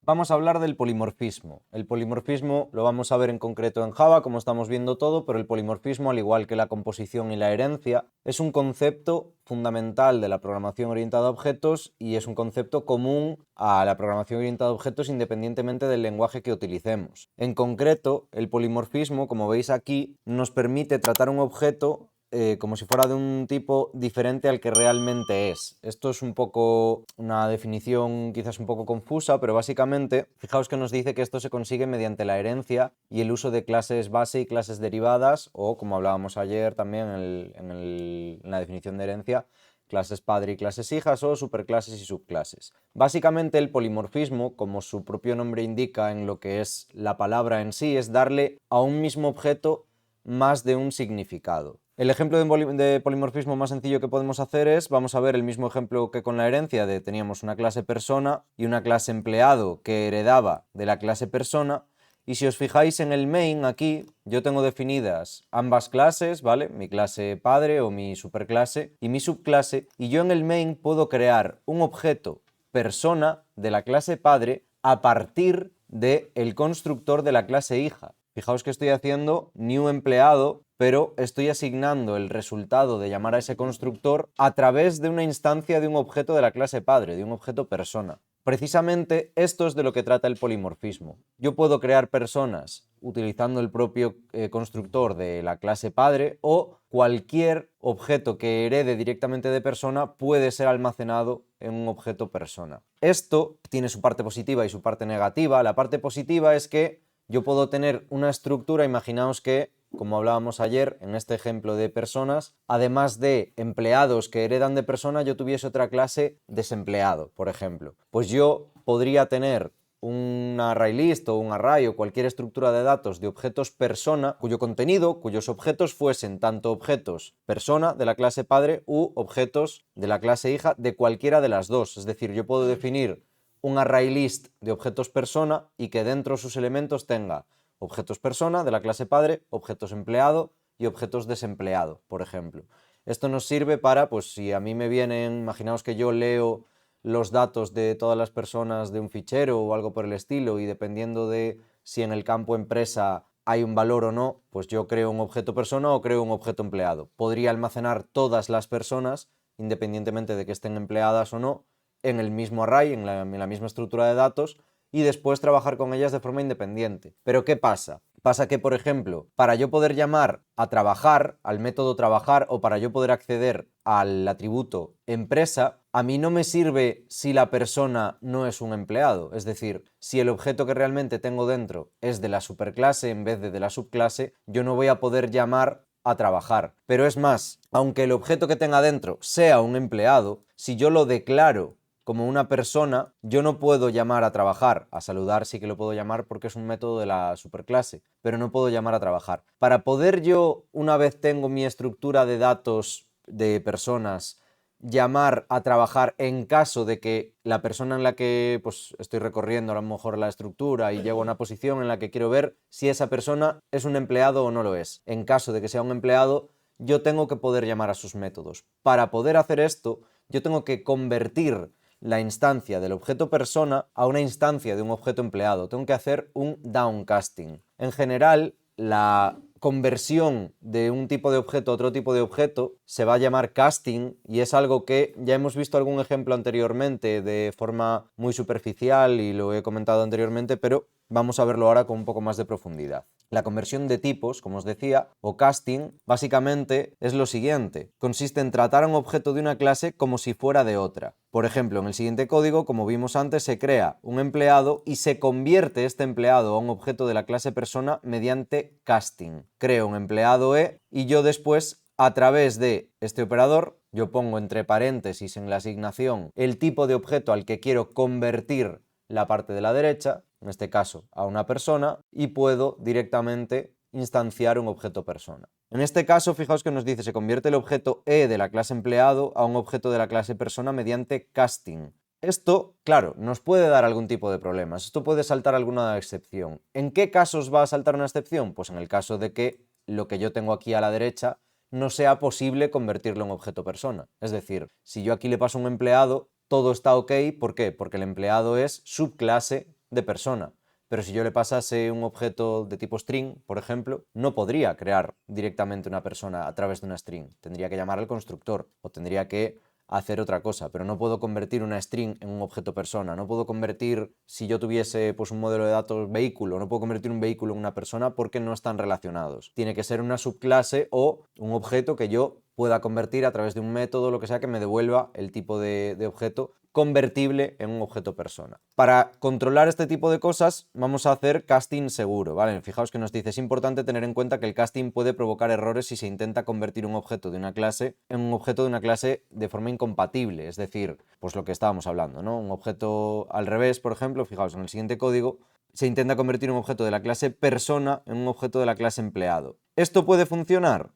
Vamos a hablar del polimorfismo. El polimorfismo lo vamos a ver en concreto en Java, como estamos viendo todo, pero el polimorfismo, al igual que la composición y la herencia, es un concepto fundamental de la programación orientada a objetos y es un concepto común a la programación orientada a objetos independientemente del lenguaje que utilicemos. En concreto, el polimorfismo, como veis aquí, nos permite tratar un objeto como si fuera de un tipo diferente al que realmente es. Esto es un poco una definición quizás un poco confusa, pero básicamente, fijaos que nos dice que esto se consigue mediante la herencia y el uso de clases base y clases derivadas, o como hablábamos ayer también en la definición de herencia, clases padre y clases hijas o superclases y subclases. Básicamente el polimorfismo, como su propio nombre indica en lo que es la palabra en sí, es darle a un mismo objeto más de un significado. El ejemplo de polimorfismo más sencillo que podemos hacer es, vamos a ver el mismo ejemplo que con la herencia, teníamos una clase persona y una clase empleado que heredaba de la clase persona, y si os fijáis en el main aquí, yo tengo definidas ambas clases, ¿vale? Mi clase padre o mi superclase y mi subclase, y yo en el main puedo crear un objeto persona de la clase padre a partir del constructor de la clase hija. Fijaos que estoy haciendo new empleado, pero estoy asignando el resultado de llamar a ese constructor a través de una instancia de un objeto de la clase padre, de un objeto persona. Precisamente esto es de lo que trata el polimorfismo. Yo puedo crear personas utilizando el propio constructor de la clase padre, o cualquier objeto que herede directamente de persona puede ser almacenado en un objeto persona. Esto tiene su parte positiva y su parte negativa. La parte positiva es que yo puedo tener una estructura, imaginaos que, como hablábamos ayer en este ejemplo de personas, además de empleados que heredan de persona, yo tuviese otra clase desempleado, por ejemplo. Pues yo podría tener un ArrayList o un array o cualquier estructura de datos de objetos persona, cuyo contenido, cuyos objetos fuesen tanto objetos persona de la clase padre u objetos de la clase hija de cualquiera de las dos. Es decir, yo puedo definir un ArrayList de objetos persona y que dentro de sus elementos tenga objetos persona de la clase padre, objetos empleado y objetos desempleado, por ejemplo. Esto nos sirve para, pues si a mí me vienen, imaginaos que yo leo los datos de todas las personas de un fichero o algo por el estilo, y dependiendo de si en el campo empresa hay un valor o no, pues yo creo un objeto persona o creo un objeto empleado. Podría almacenar todas las personas, independientemente de que estén empleadas o no, en el mismo array, en la misma estructura de datos, y después trabajar con ellas de forma independiente. Pero ¿qué pasa? Pasa que, por ejemplo, para yo poder llamar a trabajar, al método trabajar, o para yo poder acceder al atributo empresa, a mí no me sirve si la persona no es un empleado. Es decir, si el objeto que realmente tengo dentro es de la superclase en vez de la subclase, yo no voy a poder llamar a trabajar. Pero es más, aunque el objeto que tenga dentro sea un empleado, si yo lo declaro como una persona, yo no puedo llamar a trabajar. A saludar sí que lo puedo llamar porque es un método de la superclase, pero no puedo llamar a trabajar. Para poder yo, una vez tengo mi estructura de datos de personas, llamar a trabajar en caso de que la persona en la que pues, estoy recorriendo a lo mejor la estructura y llego a una posición en la que quiero ver si esa persona es un empleado o no lo es. En caso de que sea un empleado, yo tengo que poder llamar a sus métodos. Para poder hacer esto, yo tengo que convertir la instancia del objeto persona a una instancia de un objeto empleado. Tengo que hacer un downcasting. En general, la conversión de un tipo de objeto a otro tipo de objeto se va a llamar casting, y es algo que ya hemos visto algún ejemplo anteriormente de forma muy superficial y lo he comentado anteriormente, pero vamos a verlo ahora con un poco más de profundidad. La conversión de tipos, como os decía, o casting, básicamente es lo siguiente. Consiste en tratar a un objeto de una clase como si fuera de otra. Por ejemplo, en el siguiente código, como vimos antes, se crea un empleado y se convierte este empleado a un objeto de la clase persona mediante casting. Creo un empleado E y yo después, a través de este operador, yo pongo entre paréntesis en la asignación el tipo de objeto al que quiero convertir la parte de la derecha, en este caso a una persona, y puedo directamente instanciar un objeto persona. En este caso, fijaos que nos dice, se convierte el objeto E de la clase empleado a un objeto de la clase persona mediante casting. Esto, claro, nos puede dar algún tipo de problemas. Esto puede saltar alguna excepción. ¿En qué casos va a saltar una excepción? Pues en el caso de que lo que yo tengo aquí a la derecha no sea posible convertirlo en objeto persona. Es decir, si yo aquí le paso un empleado, todo está ok. ¿Por qué? Porque el empleado es subclase de persona. Pero si yo le pasase un objeto de tipo string, por ejemplo, no podría crear directamente una persona a través de una string. Tendría que llamar al constructor o tendría que hacer otra cosa, pero no puedo convertir una string en un objeto persona. No puedo convertir, si yo tuviese pues, un modelo de datos vehículo, no puedo convertir un vehículo en una persona porque no están relacionados. Tiene que ser una subclase o un objeto que yo pueda convertir a través de un método, lo que sea, que me devuelva el tipo de objeto convertible en un objeto persona. Para controlar este tipo de cosas vamos a hacer casting seguro, ¿vale? Fijaos que nos dice, es importante tener en cuenta que el casting puede provocar errores si se intenta convertir un objeto de una clase en un objeto de una clase de forma incompatible, es decir, pues lo que estábamos hablando, ¿no? Un objeto al revés, por ejemplo, fijaos en el siguiente código, se intenta convertir un objeto de la clase persona en un objeto de la clase empleado. ¿Esto puede funcionar?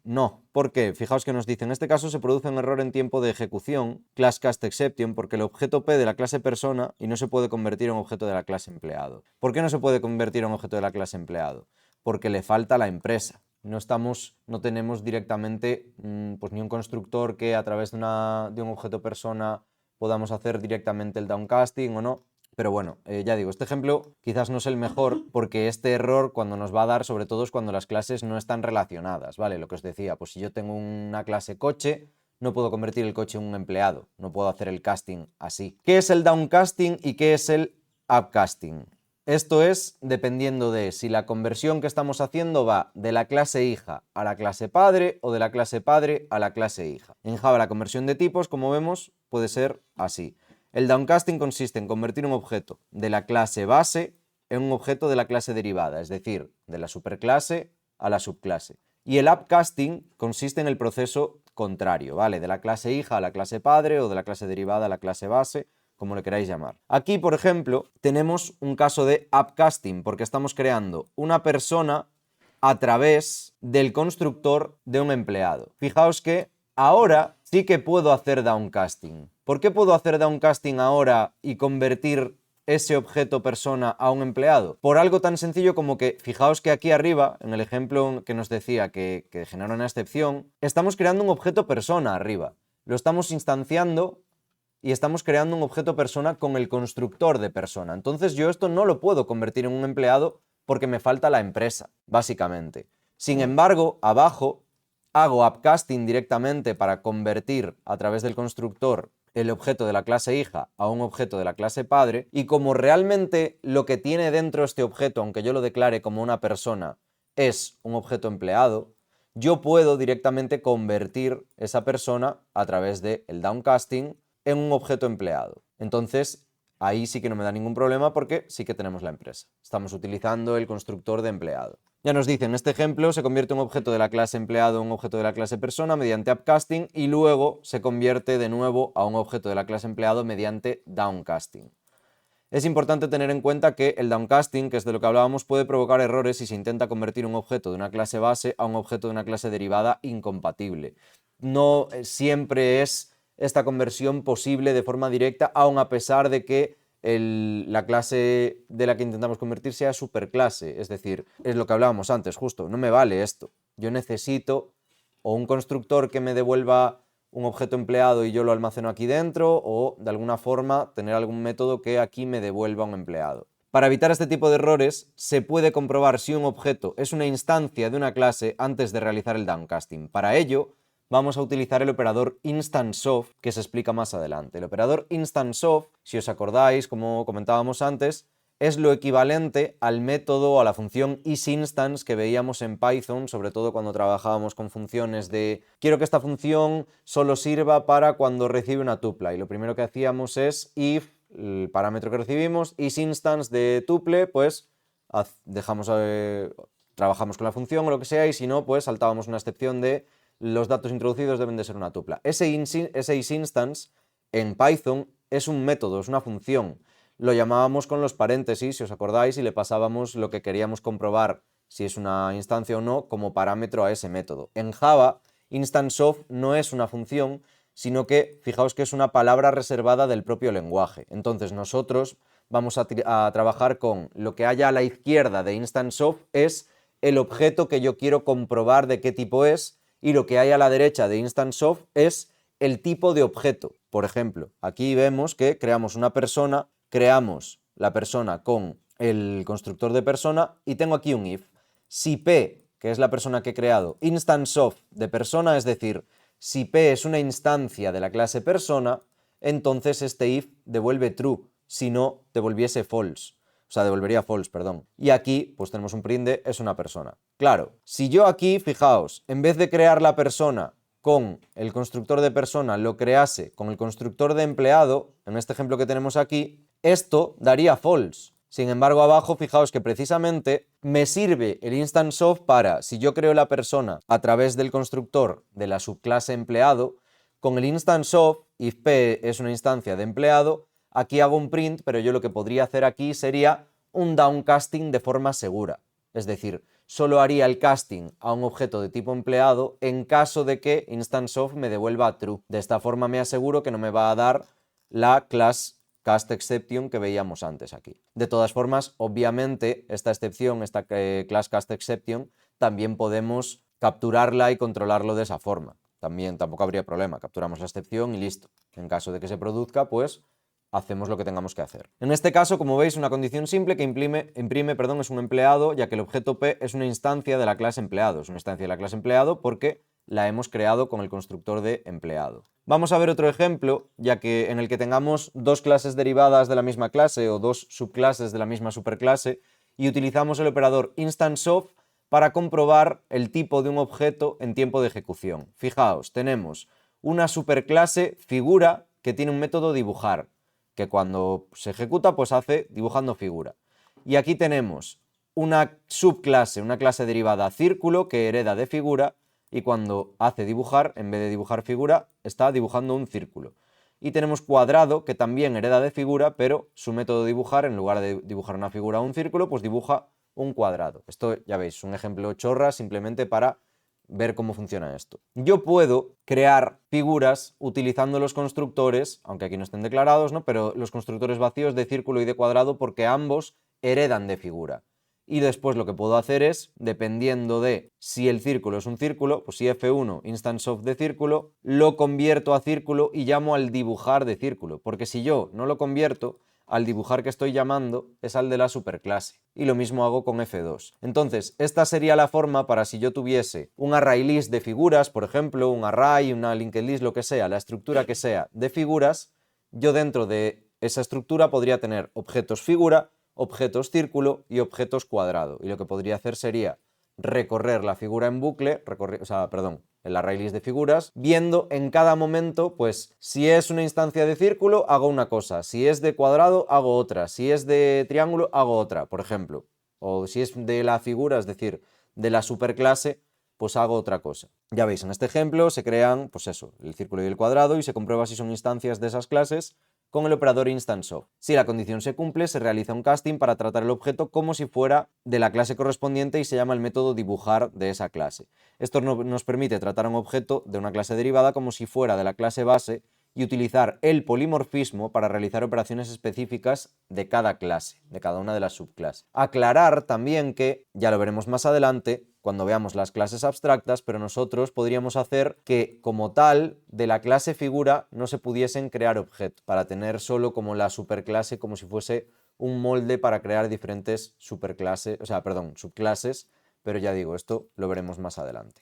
No. ¿Por qué? Fijaos que nos dice, en este caso se produce un error en tiempo de ejecución, class cast exception, porque el objeto P de la clase persona y no se puede convertir en objeto de la clase empleado. ¿Por qué no se puede convertir en objeto de la clase empleado? Porque le falta la empresa. No tenemos directamente pues ni un constructor que a través de un objeto persona podamos hacer directamente el downcasting o no. Pero bueno, ya digo, este ejemplo quizás no es el mejor porque este error cuando nos va a dar sobre todo es cuando las clases no están relacionadas, ¿vale? Lo que os decía, pues si yo tengo una clase coche, no puedo convertir el coche en un empleado, no puedo hacer el casting así. ¿Qué es el downcasting y qué es el upcasting? Esto es dependiendo de si la conversión que estamos haciendo va de la clase hija a la clase padre o de la clase padre a la clase hija. En Java la conversión de tipos, como vemos, puede ser así. El downcasting consiste en convertir un objeto de la clase base en un objeto de la clase derivada, es decir, de la superclase a la subclase. Y el upcasting consiste en el proceso contrario, ¿vale? De la clase hija a la clase padre o de la clase derivada a la clase base, como le queráis llamar. Aquí, por ejemplo, tenemos un caso de upcasting, porque estamos creando una persona a través del constructor de un empleado. Fijaos que ahora sí que puedo hacer downcasting. ¿Por qué puedo hacer downcasting ahora y convertir ese objeto persona a un empleado? Por algo tan sencillo como que, fijaos que aquí arriba, en el ejemplo que nos decía que genera una excepción, estamos creando un objeto persona arriba. Lo estamos instanciando y estamos creando un objeto persona con el constructor de persona. Entonces yo esto no lo puedo convertir en un empleado porque me falta la empresa, básicamente. Sin embargo, abajo hago upcasting directamente para convertir a través del constructor el objeto de la clase hija a un objeto de la clase padre, y como realmente lo que tiene dentro este objeto, aunque yo lo declare como una persona, es un objeto empleado, yo puedo directamente convertir esa persona a través del downcasting en un objeto empleado. Entonces, ahí sí que no me da ningún problema porque sí que tenemos la empresa. Estamos utilizando el constructor de empleado. Ya nos dice, en este ejemplo se convierte un objeto de la clase empleado en un objeto de la clase persona mediante upcasting y luego se convierte de nuevo a un objeto de la clase empleado mediante downcasting. Es importante tener en cuenta que el downcasting, que es de lo que hablábamos, puede provocar errores si se intenta convertir un objeto de una clase base a un objeto de una clase derivada incompatible. No siempre es esta conversión posible de forma directa, aun a pesar de que la clase de la que intentamos convertir sea superclase. Es decir, es lo que hablábamos antes, justo, no me vale esto. Yo necesito o un constructor que me devuelva un objeto empleado y yo lo almaceno aquí dentro, o de alguna forma tener algún método que aquí me devuelva un empleado. Para evitar este tipo de errores, se puede comprobar si un objeto es una instancia de una clase antes de realizar el downcasting. Para ello, vamos a utilizar el operador InstanceOf, que se explica más adelante. El operador InstanceOf, si os acordáis, como comentábamos antes, es lo equivalente al método o a la función isInstance que veíamos en Python, sobre todo cuando trabajábamos con funciones de quiero que esta función solo sirva para cuando recibe una tupla, y lo primero que hacíamos es if, el parámetro que recibimos, isInstance de tuple, pues trabajamos con la función o lo que sea, y si no, pues saltábamos una excepción de los datos introducidos deben de ser una tupla. Ese isInstance en Python es un método, es una función. Lo llamábamos con los paréntesis, si os acordáis, y le pasábamos lo que queríamos comprobar, si es una instancia o no, como parámetro a ese método. En Java, InstanceOf no es una función, sino que, fijaos que es una palabra reservada del propio lenguaje. Entonces nosotros vamos a trabajar con lo que haya a la izquierda de InstanceOf es el objeto que yo quiero comprobar de qué tipo es, y lo que hay a la derecha de InstanceOf es el tipo de objeto. Por ejemplo, aquí vemos que creamos una persona, creamos la persona con el constructor de persona y tengo aquí un if. Si P, que es la persona que he creado, instance of de persona, es decir, si P es una instancia de la clase persona, entonces este if devuelve true, si no, devolviese false. O sea, devolvería false, perdón. Y aquí, pues tenemos un print de es una persona. Claro, si yo aquí, fijaos, en vez de crear la persona con el constructor de persona, lo crease con el constructor de empleado, en este ejemplo que tenemos aquí, esto daría false. Sin embargo, abajo, fijaos que precisamente me sirve el instance of para, si yo creo la persona a través del constructor de la subclase empleado, con el instance of, if P es una instancia de empleado, aquí hago un print, pero yo lo que podría hacer aquí sería un downcasting de forma segura. Es decir, solo haría el casting a un objeto de tipo empleado en caso de que instance of me devuelva true. De esta forma me aseguro que no me va a dar la class cast exception que veíamos antes aquí. De todas formas, obviamente, esta excepción, esta class cast exception, también podemos capturarla y controlarlo de esa forma. También tampoco habría problema, capturamos la excepción y listo. En caso de que se produzca, pues hacemos lo que tengamos que hacer. En este caso, como veis, una condición simple que imprime es un empleado, ya que el objeto P es una instancia de la clase empleado. Es una instancia de la clase empleado porque la hemos creado con el constructor de empleado. Vamos a ver otro ejemplo, ya que en el que tengamos dos clases derivadas de la misma clase o dos subclases de la misma superclase y utilizamos el operador instanceOf para comprobar el tipo de un objeto en tiempo de ejecución. Fijaos, tenemos una superclase figura que tiene un método dibujar, que cuando se ejecuta pues hace dibujando figura. Y aquí tenemos una subclase, una clase derivada círculo que hereda de figura y cuando hace dibujar, en vez de dibujar figura, está dibujando un círculo. Y tenemos cuadrado que también hereda de figura, pero su método de dibujar, en lugar de dibujar una figura o un círculo, pues dibuja un cuadrado. Esto ya veis, es un ejemplo chorra simplemente para ver cómo funciona esto. Yo puedo crear figuras utilizando los constructores, aunque aquí no estén declarados, ¿no? Pero los constructores vacíos de círculo y de cuadrado porque ambos heredan de figura. Y después lo que puedo hacer es, dependiendo de si el círculo es un círculo, pues si F1 instance of de círculo, lo convierto a círculo y llamo al dibujar de círculo. Porque si yo no lo convierto, al dibujar que estoy llamando es al de la superclase. Y lo mismo hago con F2. Entonces, esta sería la forma para si yo tuviese un array list de figuras, por ejemplo, un array, una linked list, lo que sea, la estructura que sea de figuras, yo dentro de esa estructura podría tener objetos figura, objetos círculo y objetos cuadrado. Y lo que podría hacer sería recorrer la figura en bucle, el array list de figuras, viendo en cada momento, pues, si es una instancia de círculo, hago una cosa, si es de cuadrado, hago otra, si es de triángulo, hago otra, por ejemplo. O si es de la figura, es decir, de la superclase, pues hago otra cosa. Ya veis, en este ejemplo se crean, pues eso, el círculo y el cuadrado y se comprueba si son instancias de esas clases con el operador instanceOf. Si la condición se cumple, se realiza un casting para tratar el objeto como si fuera de la clase correspondiente y se llama el método dibujar de esa clase. Esto nos permite tratar a un objeto de una clase derivada como si fuera de la clase base y utilizar el polimorfismo para realizar operaciones específicas de cada clase, de cada una de las subclases. Aclarar también que, ya lo veremos más adelante, cuando veamos las clases abstractas, pero nosotros podríamos hacer que como tal de la clase figura no se pudiesen crear objetos, para tener solo como la superclase como si fuese un molde para crear diferentes subclases, pero ya digo, esto lo veremos más adelante.